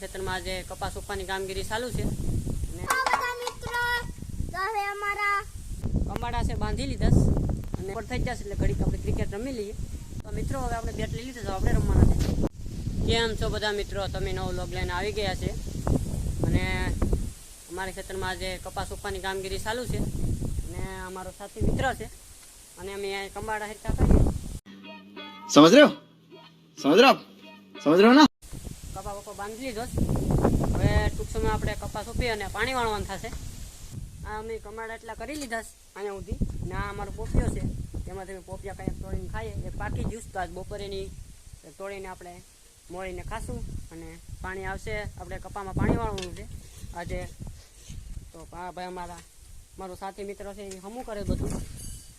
ખેતરમાં આજે કપાસ ઉપવાની કામગીરી ચાલુ છે અને મિત્રો હવે અમારા કમાડા છે બાંધી લીધા અને ઉપર થઈ જશે એટલે ઘડીક આપણે ક્રિકેટ રમી લઈએ. તો મિત્રો હવે આપણે બેટ લઈ લીધા તો આપણે રમવાના છે. કેમ છો બધા મિત્રો? તમે નવો વ્લોગ લઈને આવી ગયા છે અને અમારા ખેતરમાં આજે કપાસ ઉપવાની કામગીરી ચાલુ છે અને અમારો સાથી મિત્ર છે અને અમે અહીંયા કમાડા હેરતા કરીએ. समझ रहे हो ना? કપા બપા બાંધી લીધો. હવે ટૂંક સમય આપણે કપાસ ઉપી અને પાણી વાળવાનું થશે. આ અમે કમાડા એટલા કરી લીધા અહીંયા સુધી અને આ અમારો પોપિયો છે તેમાં તમે પોપિયા કંઈક તોડીને ખાઈએ. એ પાકી જ્યુસ તો આજ બપોરેની તોડીને આપણે મોળીને ખાશું અને પાણી આવશે. આપણે કપામાં પાણી વાળવાનું છે આજે. તો ભાઈ મારો સાથી મિત્ર છે એ હમું કરે બધું,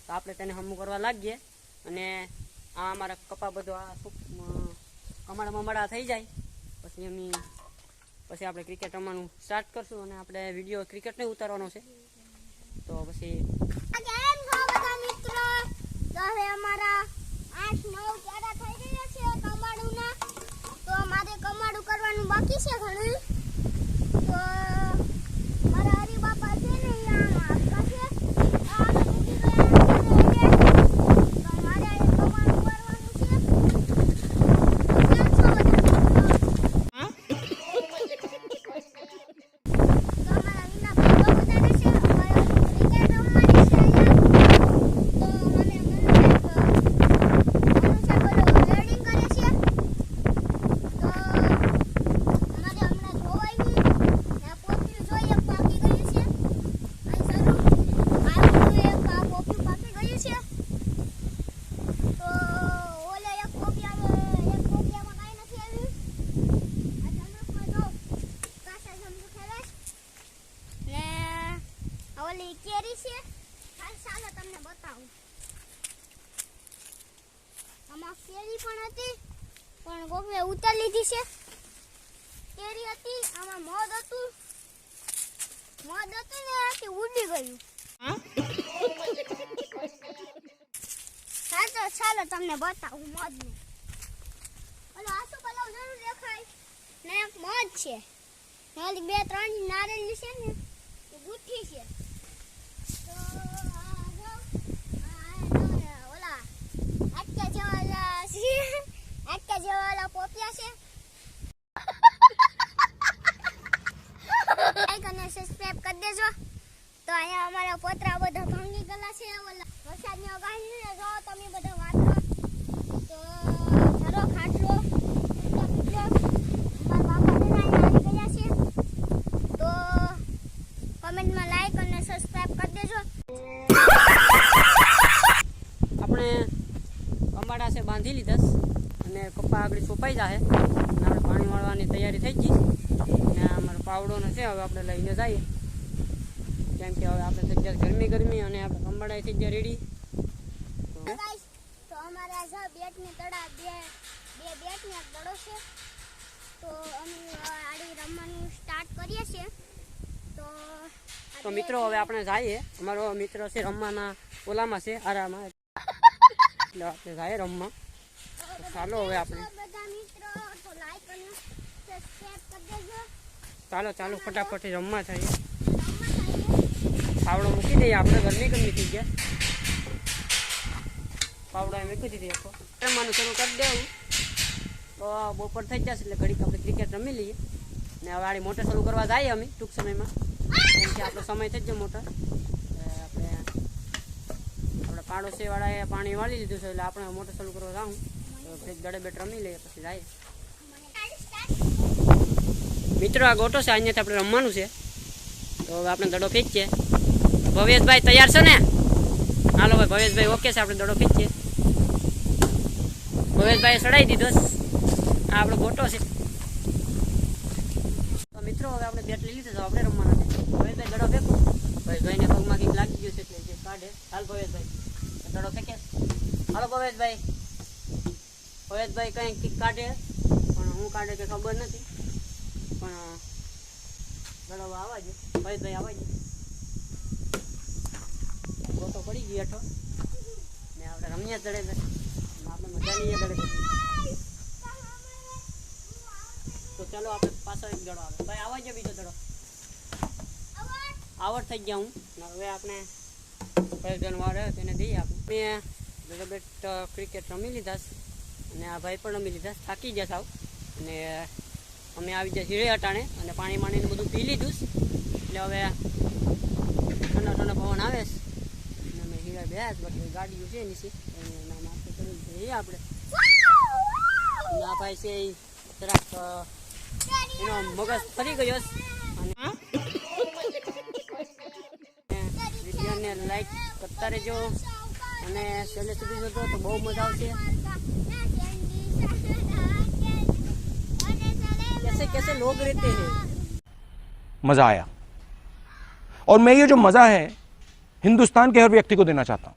તો આપણે તેને હમું કરવા લાગીએ અને આ અમારા કપા બધો આ કમાડા મમાડા થઈ જાય પછી આપણે ક્રિકેટ રમવાનું સ્ટાર્ટ કરશું અને આપણે વિડીયો ક્રિકેટ નહીં ઉતારવાનો છે. તો પછી મિત્રો હવે અમારા 8-9 ચારા થઈ રહ્યા છે કમાડુના. તો મારે કમાડું કરવાનું બાકી છે ઘણું. તો મારા હરી બાપા છે ને અહીંયા આપતા છે આ મૂકી ગયા છે. તો મારે કમાડું કરવાનું છે. કેરી છે ચાલો તમને બતાવું. આમાં કેરી પણ હતી પણ કોકે ઉતારી લીધી છે. કેરી હતી આમાં મધ હતું ને આથી ઉડી ગયું. ચાલો તમને બતાવું મધ ને. ઓલો આસુ કલર જરૂર દેખાય ને એક મધ છે ને ઓલી 2-3 નારેલી છે ને એ ગુઠી છે. પોપિયા છે. લાઈક અને સબસ્ક્રાઇબ કરી દેજો. તો અહીંયા અમારા પોતરા બધા ભાંગી ગયેલા છે વરસાદની આગાહીને જો તમે બધા વાતો. તો ધરો ખાટલો મારા બાપા આવી ગયા છે. તો કમેન્ટમાં લાઈક અને સબસ્ક્રાઇબ કરી દેજો. આપણે કમાડા છે બાંધી લીધા અને કપા આગળ સોપાઈ જાય અને આપણે પાણી વાળવાની તૈયારી થઈ ગઈ અને અમારો પાવડોનો છે હવે આપણે લઈને જઈએ કેમ કે હવે આપણે થઈ ગયા ગરમી અને આપણે કમાડા થઈ ગયા રેડી. તો અમારા જો બેટની તળા બે બેટની એક દડો છે. તો અમે આડી રમવાનું સ્ટાર્ટ કરીએ છીએ. તો મિત્રો હવે આપણે જઈએ. અમારો મિત્ર છે રમવાના ઓલામાં છે આરામાં, એટલે આપણે જઈએ રમવા. ચાલો હવે આપણે ચાલો ફટાફટ રમવા જઈએ. પાવડો મૂકી દઈએ આપણે. ગરમી થઈ ગયા. પાવડો એ મૂકી દીધી આખો. રમવાનું શરૂ કરી દેવું તો બપોર થઈ જશે એટલે ઘડીક આપણે ક્રિકેટ રમી લઈએ ને હવે આડી મોટર શરૂ કરવા જઈએ અમે ટૂંક સમયમાં. કેમ કે આપણો સમય થઈ ગયો મોટર. આપણે પાડોશી વાળાએ પાણી વાળી લીધું છે એટલે આપણે મોટર ચાલુ કરવા જાઉં તો દડે બેટ રમી લઈએ પછી જાય. મિત્રો આ ગોટો છે, અહીંયાથી આપણે રમવાનું છે. તો હવે આપણે દડો ફેંકીએ. ભવેશભાઈ તૈયાર છે ને? હાલો ભાઈ ભવેશભાઈ ઓકે છે. આપણે દડો ફેંકીએ. ભવેશભાઈ સડાઈ દીધો. આ આપણો ગોટો છે. તો મિત્રો હવે આપણે બેટ લઈ લીધું તો આપણે રમવાના છે. ભવેશભાઈ દડો ફેંકો. ભવેશભાઈને પગમાં કંઈક લાગી ગયું છે એટલે જે કાઢે. હાલ ભવેશભાઈ દડો ફેંકે. હાલો ભવેશભાઈ કંઈક કાઢે પણ હું કાઢે કે ખબર નથી. પણ દડો આવવા છે. ભવેશભાઈ આવવા છે. ગોટો પડી ગયો હેઠો ને આપણે રમીએ દડે આપણે મજા લઈએ દડે. તો ચાલો આપણે પાછો એક દડો આવે ભાઈ આવા જ બીજો દડો આવડ થઈ ગયા હું ને હવે આપણે પહેલો વાર આવ્યો તેને દઈએ આપણે મેં બેટ ક્રિકેટ રમી લીધા છે અને આ ભાઈ પણ રમી લીધા થાકી ગયા સાવ અને અમે આવી જાય હીરે અટાણે અને પાણી માણીને બધું પી લીધું એટલે હવે ઠંડા ઠંડા પવન આવે છે અને અમે હીરા બેસ બાકી ગાડીઓ છે નીચે એના માથે ચડી જઈએ આપણે અને આ ભાઈ છે એ જરાક એનો મગજ ફરી ગયો છે અને વિડીયોને લાઈક કરતા રહેજો અને છેલ્લે સુધી જોજો તો બહુ મજા આવશે कैसे कैसे लोग रहते हैं मज़ा आया और मैं ये जो मज़ा है हिंदुस्तान के हर व्यक्ति को देना चाहता हूँ।